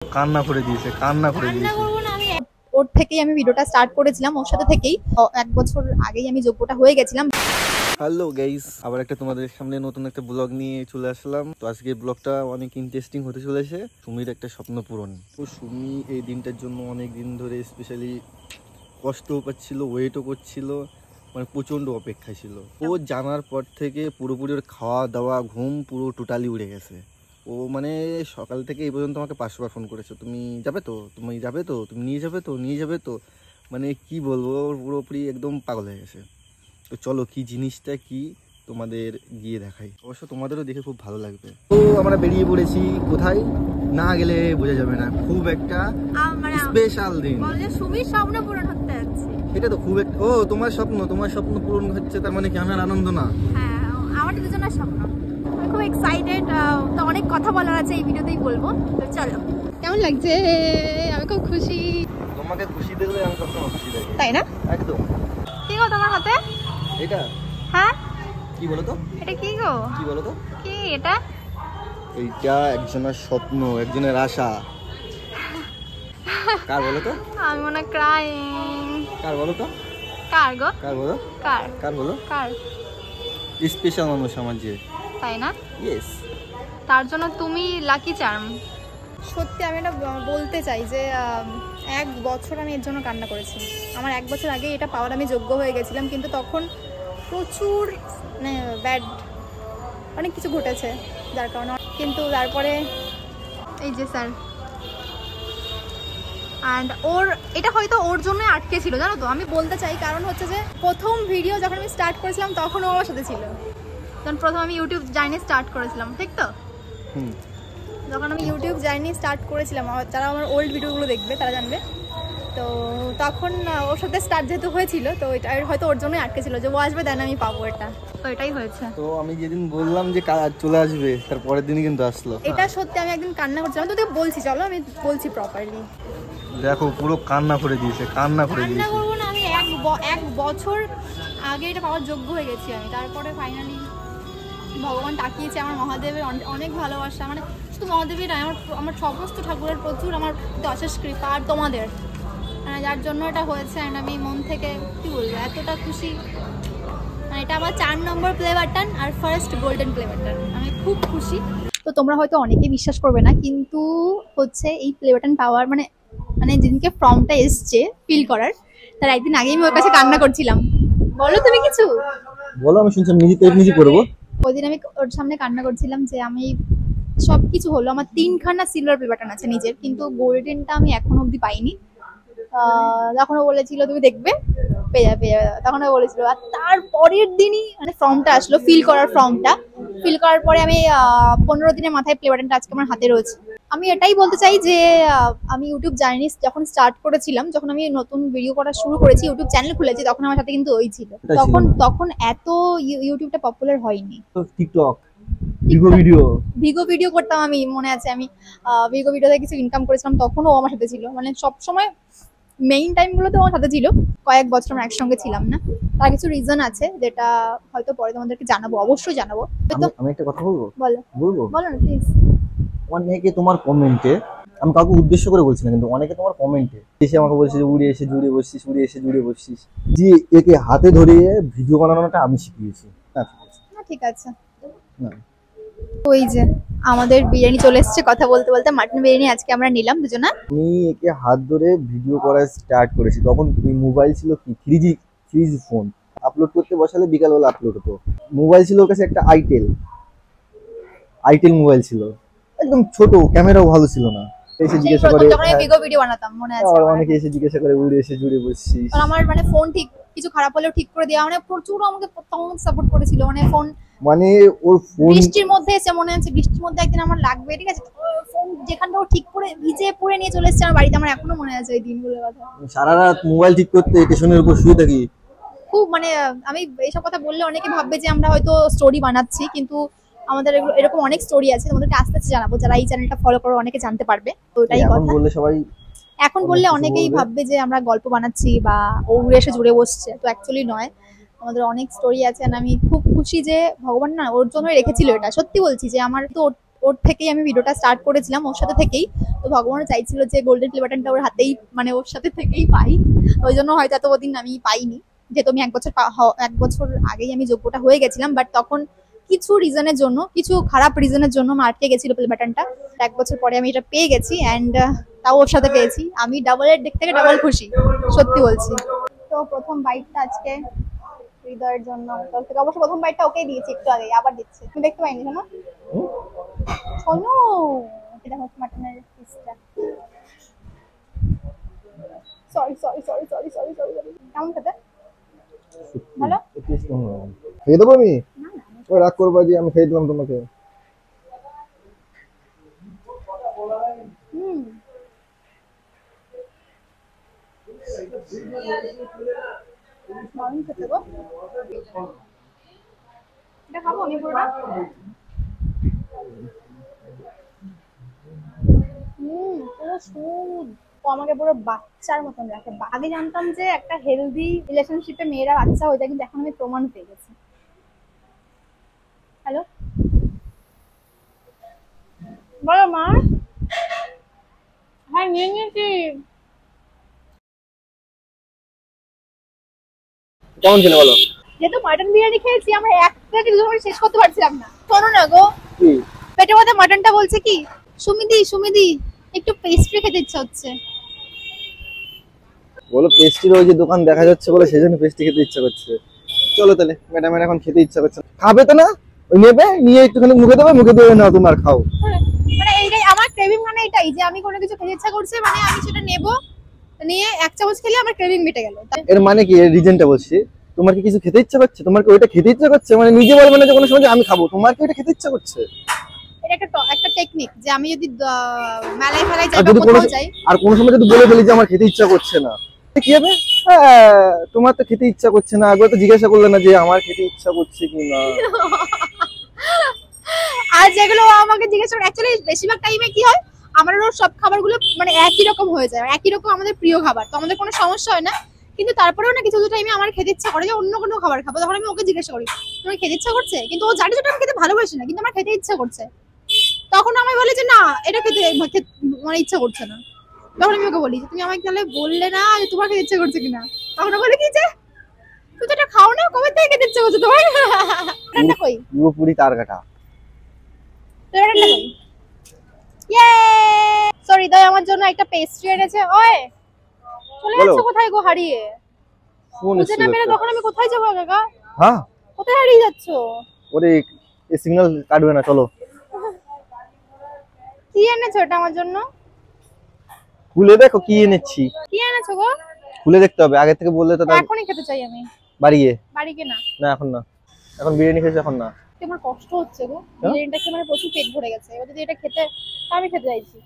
কান্না করে দিয়েছে, কান্না করে দিয়েছে। ওর থেকেই আমি ভিডিওটা স্টার্ট করেছিলাম, ওর সাথে থেকেই। 1 বছর আগেই আমি যোগ্যটা হয়ে গেছিলাম। হ্যালো গাইস, আবার একটা তোমাদের সামনে নতুন একটা ব্লগ নিয়ে চলে আসলাম। তো আজকে ব্লগটা অনেক ইন্টারেস্টিং হতে চলেছে। সুমির একটা স্বপ্ন পূরণ। তো সুমি এই দিনটার জন্য অনেক দিন ধরে স্পেশালি কষ্টও পাচ্ছিল, ওয়েটও করছিল, মানে প্রচণ্ড অপেক্ষা ছিল। ও জানার পর থেকে পুরোপুরি ওর খাওয়া দাওয়া ঘুম পুরো টোটালি উড়ে গেছে। ও মানে সকাল থেকে এই পর্যন্ত আমাকে 500 বার ফোন করেছো, তুমি যাবে তো, তুমি যাবে তো, তুমি নিয়ে যাবে তো, নিয়ে যাবে তো। মানে কি বলবো, ওর পুরোপুরি একদম পাগল হয়ে গেছে। তো চলো কি জিনিসটা কি তোমাদের গিয়ে দেখাই, অবশ্য তোমাদেরও দেখে খুব ভালো লাগবে। তো আমরা বেরিয়ে পড়েছি কোথায়, না গেলে বোঝা যাবে না, খুব একটা স্পেশাল দিন। সুমির স্বপ্ন পূরণ হতে যাচ্ছে। এটা তো খুব একটা, ও তোমার স্বপ্ন পূরণ হচ্ছে, তার মানে কি আমার আনন্দ না? হ্যাঁ, আমাদের দুজনের স্বপ্ন। আমি খুব এক্সাইটেড। তো অনেক কথা বলার আছে, এই ভিডিওতেই বলবো। তো চলো, কেমন লাগছে? আমি খুব খুশি। তোমাকে খুশি দেখলে আমি সবসময় খুশি থাকি, তাই না? একদম। কি গো তোমার হাতে? এটা হ্যাঁ, কি বলো তো? এটা কি গো? কি বলো তো? কি এটা? এইটা একজনের স্বপ্ন, একজনের আশা। কার বলো তো? আমি মনে ক্রাইং। কার বলো তো? কার গো? কার বলো? কার? কার বলো? কার? স্পেশাল মানুষ আমার যে। তাই না? ইয়েস। তার জন্য তুমি লাকি চার্ম। সত্যি আমি এটা বলতে চাই যে 1 বছর আমি এর জন্য কান্না করেছি। আমার 1 বছর আগে এটা পাওয়ার আমি যোগ্য হয়ে গেছিলাম, কিন্তু তখন প্রচুর মানে ব্যাড অনেক কিছু ঘটেছে যার কারণে। কিন্তু তারপরে এই যে স্যার, অ্যান্ড ওর এটা হয়তো ওর জন্য আটকে ছিল, জানো তো। আমি বলতে চাই কারণ হচ্ছে যে প্রথম ভিডিও যখন আমি স্টার্ট করেছিলাম তখন ও আমার সাথে ছিল। তখন প্রথম আমি ইউটিউব জার্নি স্টার্ট করেছিলাম, ঠিক তো? যখন আমি ইউটিউব জার্নি স্টার্ট করেছিলাম, যারা আমার ওল্ড ভিডিওগুলো দেখবে তারা জানবে। তো তখন ওর সাথে স্টার্ট যেহেতু হয়েছিল, তো এটা হয়তো ওর জন্যই আটকে ছিল যে ও আসবে দেন আমি পাবো এটা। তো এটাই হয়েছে। তো আমি যেদিন বললাম যে কাজ চলে আসবে, তার পরের দিনই কিন্তু আসলো। এটা সত্যি আমি একদিন কান্না করছিলাম, তো তোকে বলছি, চলো আমি বলছি প্রপারলি। দেখো পুরো কান্না করে দিয়েছে, কান্না করে কান্না দিয়েছে। করবো না, আমি 1 বছর আগে এটা পাওয়ার যোগ্য হয়ে গেছি আমি। তারপরে ফাইনালি ভগবান তাকিয়েছে, আমার মহাদেবের অনেক ভালোবাসা, মানে শুধু মহাদেবের নয়, আমার সমস্ত ঠাকুরের প্রচুর আমার অশেষ কৃপা, আর তোমাদের, যার জন্য এটা হয়েছে। অ্যান্ড আমি মন থেকে কী বলবো, এতটা খুশি। এটা আমার 4 নম্বর প্লে বাটন আর ফার্স্ট গোল্ডেন প্লে বাটন। আমি খুব খুশি। তো তোমরা হয়তো অনেকেই বিশ্বাস করবে না, কিন্তু হচ্ছে এই প্লে বাটন পাওয়ার মানে যেদিনকে ফর্মটা এসছে ফিল করার, তার একদিন আগেই আমি ওর কাছে কান্না করছিলাম। বলো তুমি কিছু বলো, আমি শুনছি, নিজে করবো। ওই দিন আমি ওর সামনে কান্না করছিলাম যে আমি সবকিছু হলো, আমার 3খানা সিলভার প্লে বাটন আছে নিজের, কিন্তু গোল্ডেনটা আমি এখনো অবধি পাইনি। তখন ও বলেছিল তুমি দেখবে পেয়ে যাবে, তখন ও বলেছিল। আর তার পরের দিনই মানে ফর্মটা আসলো, ফিল করার পরে আমি 15 দিনের মাথায় প্লে বাটনটা আজকে আমার হাতে রয়েছে। আমি এটাই বলতে চাই যে আমি ইউটিউব জার্নি যখন স্টার্ট করেছিলাম, যখন আমি নতুন ভিডিও করা শুরু করেছি, ইউটিউব চ্যানেল খুলেছি, তখন আমার সাথে কিন্তু ওই ছিল। তখন এত ইউটিউবটা পপুলার হয়নি। টিকটক ভিগো ভিডিও করতাম আমি, মনে আছে আমি ভিগো ভিডিওতে কিছু ইনকাম করেছিলাম, তখনও ও আমার সাথে ছিল। মানে সবসময় মেইন টাইমগুলোতে আমার সাথে ছিল। কয়েক বছর আমরা একসঙ্গে ছিলাম না, তার কিছু রিজন আছে যেটা হয়তো পরে তোমাদেরকে জানাবো, অবশ্যই জানাবো। আমি একটা কথা বলবো? বলো না প্লিজ। অনেকে তোমার কমেন্টে, আমি কাউকে উদ্দেশ্য করে বলছি না, কিন্তু অনেকে তোমার কমেন্টে এসে আমাকে বলছে যে উড়ে এসে জুড়ে বসছিস, যে একে হাতে ধরিয়ে ভিডিও বানানোটা আমি শিখিয়েছি। না ঠিক আছে। ওই যে আমাদের বিরিয়ানি চলে এসেছে, কথা বলতে বলতে মাটন বিরিয়ানি আজকে আমরা নিলাম দুজনা। আমি একে হাত ধরে ভিডিও করা স্টার্ট করেছি, তখন মোবাইল ছিল কি 3G ফোন, আপলোড করতে বসালে বিকালবেলা আপলোড হতো। মোবাইল ছিল ওর কাছে একটা আইটেল মোবাইল ছিল, একদম ছোট, ক্যামেরাও ভালো ছিল না। এসে জিজ্ঞাসা করে, যখন আমি ভিডিও বানাতাম মনে আছে, অনেকে এসে জিজ্ঞাসা করে উড়ে এসে জুড়ে বসছিস। আমার মানে ফোন ঠিক কিছু খারাপ হলেও ঠিক করে দেওয়া, মানে প্রচুর আমাকে সাপোর্ট করেছিল। মানে ফোন, মানে ওর ফোন বৃষ্টির মধ্যে এসে, মনে আছে বৃষ্টির মধ্যে একদিন আমার লাগবে, ঠিক আছে, ফোন যেখানটা ও ঠিক করে ভিজে পড়ে নিয়ে চলে এসেছে আমার বাড়িতে। আমার এখনো মনে আছে ওই দিনগুলোর কথা। সারা রাত মোবাইল ঠিক করতে স্টেশনের উপর শুয়ে থাকি। খুব মানে আমি এইসব কথা বললে অনেকে ভাববে যে আমরা হয়তো স্টোরি বানাচ্ছি, কিন্তু আমাদের এরকম অনেক স্টোরি আছে, তোমাদেরকে আস্তে আস্তে জানাবো। যারা এই চ্যানেলটা ফলো করো অনেকে জানতে পারবে। তো ওটাই কথা। এখন বললে অনেকেই ভাববে যে আমরা গল্প বানাচ্ছি বা ও উড়ে এসে জুড়ে বসছে, তো অ্যাকচুয়ালি নয়। আমাদের অনেক স্টোরি আছে। আমি খুব খুশি যে ভগবান না ওর জন্যই রেখেছিল এটা। সত্যি বলছি যে আমার তো ওর থেকেই আমি ভিডিওটা স্টার্ট করেছিলাম, ওর সাথে থেকেই। তো ভগবানও চাইছিল যে গোল্ডেন প্লে বাটনটা ওর হাতেই, মানে ওর সাথে থেকেই পাই। ওই জন্য হয়তো এতদিন আমি পাইনি, যেহেতু আমি 1 বছর আগেই আমি যোগ্যটা হয়ে গেছিলাম। বাট তখন কিছু রিজনের জন্য, কিছু খারাপ রিজনের জন্য আমার আটকে গেছিল প্লে বাটনটা। 1 বছর পরে আমি এটা পেয়ে গেছি, অ্যান্ড তাও ওর সাথে পেয়েছি। আমি ডাবলের দিক থেকে ডাবল খুশি, সত্যি বলছি। তো প্রথম বাইকটা আজকে হৃদয়ের জন্য তরফ থেকে, অবশ্য প্রথম বাইকটা ওকেই দিয়েছি একটু আগে, আবার দিচ্ছে, তুমি দেখতে পাইনি শোনো শোনো। এটা হচ্ছে মাটনের পিসটা। Sorry sorry sorry sorry sorry sorry sorry. কেমন খেতে? ভালো? খেয়ে দেবো আমি? না না, ওই রাগ করবা যে আমি খেয়ে দিলাম তোমাকে। হুম, দারুণ খেতে গো। এটা খাবো আমি পুরোটা। পুরো স্মুথ। ও আমাকে পুরো বাচ্চার মতন রাখে। আগে জানতাম যে একটা হেলদি রিলেশনশিপে মেয়েরা বাচ্চা হয়ে যায়, কিন্তু এখন আমি প্রমাণ পেয়ে গেছি। হ্যালো, বলো মা। হ্যাঁ নিয়ে নিয়েছি। কেমন ছিল বলো? যেহেতু মাটন বিরিয়ানি খেয়েছি, আমরা এক প্লেট দুজন শেষ করতে পারছিলাম না। শোনো না গো, কি পেটের মধ্যে মাটনটা বলছে কি, সুমিদি সুমিদি একটু পেস্ট্রি খেতে ইচ্ছা হচ্ছে। বলো, পেস্ট্রির ওই যে দোকান দেখা যাচ্ছে বলে সেই জন্য পেস্ট্রি খেতে ইচ্ছা করছে। চলো তাহলে, ম্যাডামের এখন খেতে ইচ্ছা করছে, খাবে তো না? ওই নেবে, নিয়ে একটুখানি মুখে দেবে না, তোমার খাও। মানে এইটাই আমার ক্রেভিং, মানে এটাই যে আমি কোনো কিছু খেতে ইচ্ছা করছে, মানে আমি সেটা নেবো, নিয়ে 1 চামচ খেলে আমার ক্রেভিং মিটে গেল। এর মানে কি, এর রিজনটা বলছি। তোমার কি কিছু খেতে ইচ্ছা করছে? তোমার কি ওইটা খেতে ইচ্ছা করছে? মানে নিজে বলবে না যে কোনো সময় যে আমি খাবো, তোমার কি ওইটা খেতে ইচ্ছা করছে? এটা একটা টেকনিক, যে আমি যদি মেলায় ফেলায় যাই আর বা যদি কোথাও যাই, আর কোনো সময় যদি বলে ফেলি যে আমার খেতে ইচ্ছা করছে না, কি হবে? হ্যাঁ, তোমার তো খেতে ইচ্ছা করছে না, একবার তো জিজ্ঞাসা করলে না যে আমার খেতে ইচ্ছা করছে কি না। আর যেগুলো ও আমাকে জিজ্ঞেস করে, অ্যাকচুয়ালি বেশিরভাগ টাইমে কি হয়, আমারও সব খাবারগুলো মানে একই রকম হয়ে যায়, একই রকম আমাদের প্রিয় খাবার, তো আমাদের কোনো সমস্যা হয় না। কিন্তু তারপরেও না কিছু কিছু টাইমে আমার খেতে ইচ্ছা করে যে অন্য কোনো খাবার খাবো, তখন আমি ওকে জিজ্ঞাসা করি তোমার খেতে ইচ্ছা করছে, কিন্তু ও জানে যেটা আমি খেতে ভালোবাসি না, কিন্তু আমার খেতে ইচ্ছা করছে। তখন আমি বলি যে না, এটা মানে ইচ্ছা করছে না। তখন আমি ওকে বলি যে তুমি আমাকে তাহলে বললে না যে তোমার খেতে ইচ্ছা করছে কিনা। তখন ও বলে কি যে তুই তো এটা খাও না, কবে থেকে খেতে ইচ্ছা করছে তোমার? রান্না কই পুরোপুরি তার কাটা। তোর রান্না কই? ইয়ে, সরি, দয় আমার জন্য একটা পেস্ট্রি এনেছে। ওই চলে বলো। যাচ্ছ কোথায় গো হারিয়ে? ফোন বুঝে না এসেছিল পেরে একটা। তখন আমি কোথায় যাবো কাকা? হ্যাঁ, কোথায় হারিয়ে যাচ্ছো? ওরে এই সিগন্যাল কাটবে না, চলো। কি এনেছো এটা আমার জন্য? খুলে দেখো কি এনেছি। কি এনেছো গো? খুলে দেখতে হবে, আগে থেকে বললে তো। এখনই খেতে চাই আমি। বাড়ি গিয়ে? বাড়ি কে না, না এখন না, এখন বিরিয়ানি খেয়েছি, এখন না। আমার কষ্ট হচ্ছে গো, বিরিয়ানিটা খেয়ে মানে প্রচুর পেট ভরে গেছে। এবার যদি এটা খেতে, আমি খেতে চাইছি।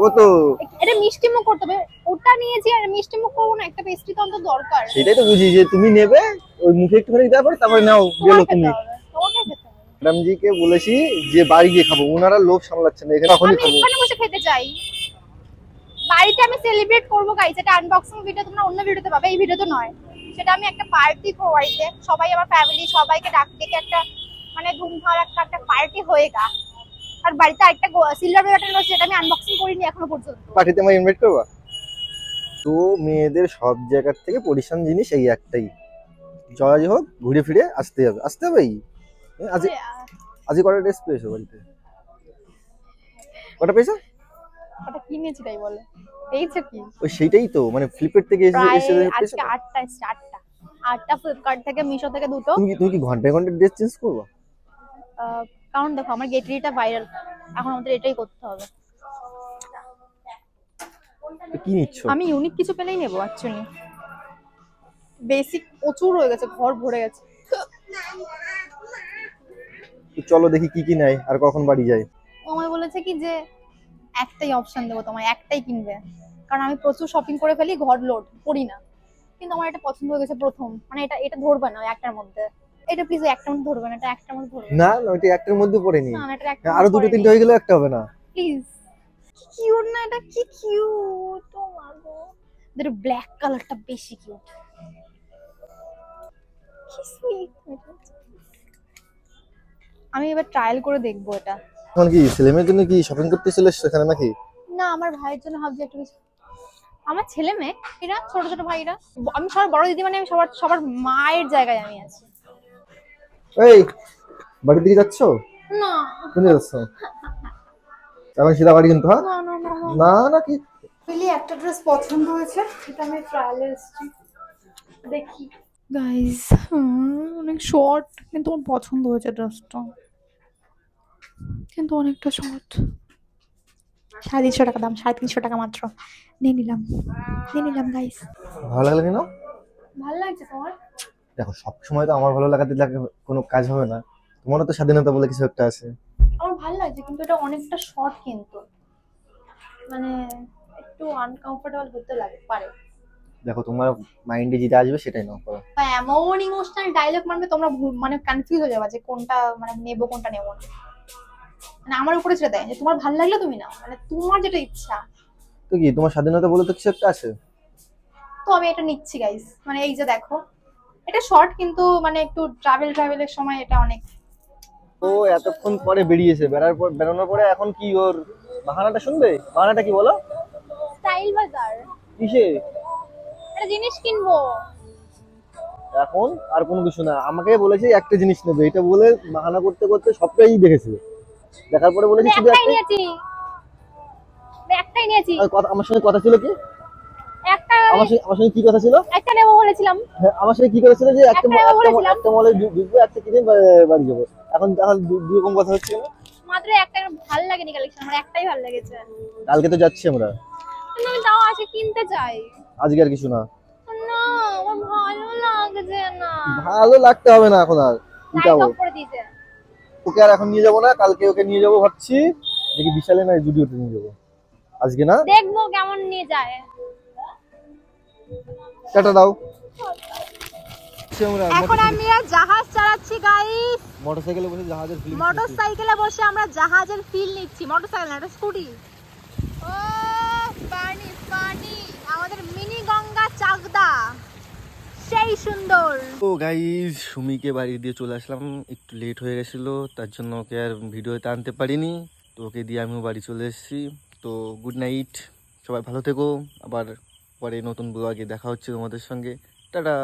ও তো এটা মিষ্টি মুখ করতে হবে, ওটা নিয়েছি আর মিষ্টি মুখ করবো না, একটা পেস্ট্রি তো অন্তত দরকার। সেটাই তো বুঝি যে তুমি নেবে, ওই মুখে একটুখানি দেওয়ার পর তারপরে নাও গেলো তুমি। তোমাকে খেতে হবে। ম্যাডামজিকে বলেছি যে বাড়ি গিয়ে খাবো, ওনারা লোভ সামলাচ্ছেন না, এখানে এখনই আমি খাবো। এখানে বসে খেতে চাই। বাড়িতে আমি সেলিব্রেট করবো গাইস, এটা আনবক্সিং ভিডিও তোমরা অন্য ভিডিওতে পাবে, এই ভিডিওতে নয়। সেটা আমি একটা পার্টি করবো বাড়িতে, সবাই আমার ফ্যামিলি সবাইকে ডেকে একটা মানে ধুমধাম একটা পার্টি হয়ে গা। আর বাড়িতে আরেকটা সিলভার বাটন রয়েছে, যেটা আমি আনবক্সিং করিনি এখনো পর্যন্ত। পার্টিতে আমায় ইনভাইট করবা? তো মেয়েদের সব জায়গার থেকে পরিশ্রম জিনিস এই একটাই, জয় হোক ঘুরে ফিরে আসতে হবে, আসতে হবেই। আজ আজকে কটা ড্রেস পেয়েছো বাড়িতে? কটা পেয়েছো? ওটা কিনেছি তাই বলে পেয়েছে কি? ওই সেইটাই তো, মানে ফ্লিপকার্ট থেকে প্রায় এসে পেয়েছো? আজকে 8টা এসছে, 8টা ফ্লিপকার্ট থেকে, মিশো থেকে 2টো। তুমি কি ঘন্টায় ঘন্টায় ড্রেস চেঞ্জ করবা? কারণ দেখো আমার গেটরিটা ভাইরাল, এখন আমাদের এটাই করতে হবে। তো কি নিচ্ছ? আমি ইউনিক কিছু পেলেই নেবো অ্যাকচুয়ালি, বেসিক প্রচুর হয়ে গেছে, ঘর ভরে গেছে। তো চলো দেখি কি কি নেয় আর কখন বাড়ি যায়। ও আমায় বলেছে কি যে একটাই অপশন দেবো তোমায়, একটাই কিনবে, কারণ আমি প্রচুর শপিং করে ফেলি, ঘর লোড করি না। কিন্তু আমার এটা পছন্দ হয়ে গেছে প্রথম, মানে এটা এটা ধরবে না একটার মধ্যে, এটা প্লিজ একটার মধ্যে ধরবে না, এটা একটার মধ্যে ধরবে না না, ওইটা একটার মধ্যে পড়েনি। না, এটা একটা আরো দুটো তিনটে হয়ে গেলে একটা হবে না? প্লিজ। কিউট না এটা? কি কিউট, ও মা গো, এর ব্ল্যাক কালারটা বেশি কিউট, কি সুইট। আমি এবার ট্রায়াল করে দেখবো এটা, এখন কি ছেলে মেয়ের জন্য কি শপিং করতে চলে এসছো এখানে নাকি? না, আমার ভাইয়ের জন্য ভাবছি একটু কিছু। আমার ছেলে মেয়ে এরা ছোট ছোট ভাইরা, আমি সবার বড় দিদি, মানে আমি সবার সবার মায়ের জায়গায় আমি আছি। এই বাড়ির দিকে যাচ্ছো? না কোন যাচ্ছো? এখন সিধা বাড়ি কিন্তু, হ্যাঁ? না না না না। না না কি পেলি একটা ড্রেস পছন্দ হয়েছে, এটা আমি ট্রায়ালে এসেছি, দেখি গাইস। অনেক শর্ট, কিন্তু আমার পছন্দ হয়েছে ড্রেসটা, কিন্তু অনেকটা শর্ট। 350 টাকা দাম, 350 টাকা মাত্র। নিয়ে নিলাম গাইস। ভালো লাগলো কেন? ভালো লাগছে তোমার? দেখো সব সময় তো আমার ভালো লাগাতে লাগে কোনো কাজ হবে না, তোমারও তো স্বাধীনতা বলে কিছু একটা আছে। আমার ভালো লাগছে, কিন্তু এটা অনেকটা শর্ট, কিন্তু মানে একটু আনকমফোর্টেবল হতে লাগে পারে। দেখো তোমার মাইন্ডে যেটা আসবে সেটাই নাও করো। বা এমন ইমোশনাল ডায়লগ মারবে তোমরা মানে কনফিউজ হয়ে যাবে যে কোনটা মানে নেবো কোনটা নেবো না। মানে আমার উপরে ছেড়ে দেয় যে তোমার ভালো লাগলে তুমি নাও, মানে তোমার যেটা ইচ্ছা। তো কি তোমার স্বাধীনতা বলে তো কিছু একটা আছে। তো আমি এটা নিচ্ছি গাইস, মানে এই যে দেখো, এটা শর্ট কিন্তু মানে একটু ট্রাভেলের সময় এটা অনেক। ও এতক্ষণ পরে বেরিয়েছে, বেরোনোর পরে এখন কি ওর বাহানাটা শুনবে? বাহানাটা কি বলো? স্টাইল বাজার, কিসে? একটা জিনিস কিনবো। এখন আর কোনো কিছু না, আমাকে বলেছে একটা জিনিস নেবে, এটা বলে বাহানা করতে করতে সবটাই দেখেছে, দেখার পরে বলেছে শুধু একটাই একটা। নিয়েছি, একটাই নিয়েছি। আর আমার সঙ্গে কথা ছিল কি? একটা আমার সঙ্গে কি কথা ছিল? একটা নেবো বলেছিলাম। হ্যাঁ, আমার সঙ্গে কি কথা ছিল যে একটা নেবো বলেছিলাম। একটা মলে ঢুকবো, একটা কিনে বাড়ি যাবো। এখন এখন দুই রকম কথা হচ্ছে কেন? মাত্র একটা, ভালো লাগেনি কালেকশন, আমার একটাই ভালো লেগেছে। কালকে তো যাচ্ছি আমরা। কিন্তু আমি তাও আজকে কিনতে চাই। আজকে আর কিছু না। না, আমার ভালো লাগছে না। ভালো লাগতে হবে না এখন আর লাইট উঠাবো। অফ করে দিয়েছে। ওকে আর এখন নিয়ে যাবো না, কালকে ওকে নিয়ে যাবো ভাবছি, দেখি বিশালে না জুডিওতে নিয়ে যাবো। আজকে না, দেখবো কেমন নিয়ে যায়। টাটা দাও। এখন আমি আর জাহাজ চালাচ্ছি গাইস। মোটরসাইকেলে বসে জাহাজের ফিল্ম। মোটরসাইকেলে বসে আমরা জাহাজের ফিল নিচ্ছি। মোটরসাইকেল না, এটা স্কুটি। ও পানি পানি, আমাদের মিনি গঙ্গা চাকদা, সেই সুন্দর। তো গাইস সুমিকে বাড়ি দিয়ে চলে আসলাম, একটু লেট হয়ে গেছিল, তার জন্য ওকে আর ভিডিওতে আনতে পারিনি। তো ওকে দিয়ে আমিও বাড়ি চলে এসেছি। তো গুড নাইট, সবাই ভালো থেকো, আবার পরে নতুন ব্লগে দেখা হচ্ছে তোমাদের সঙ্গে। টাটা।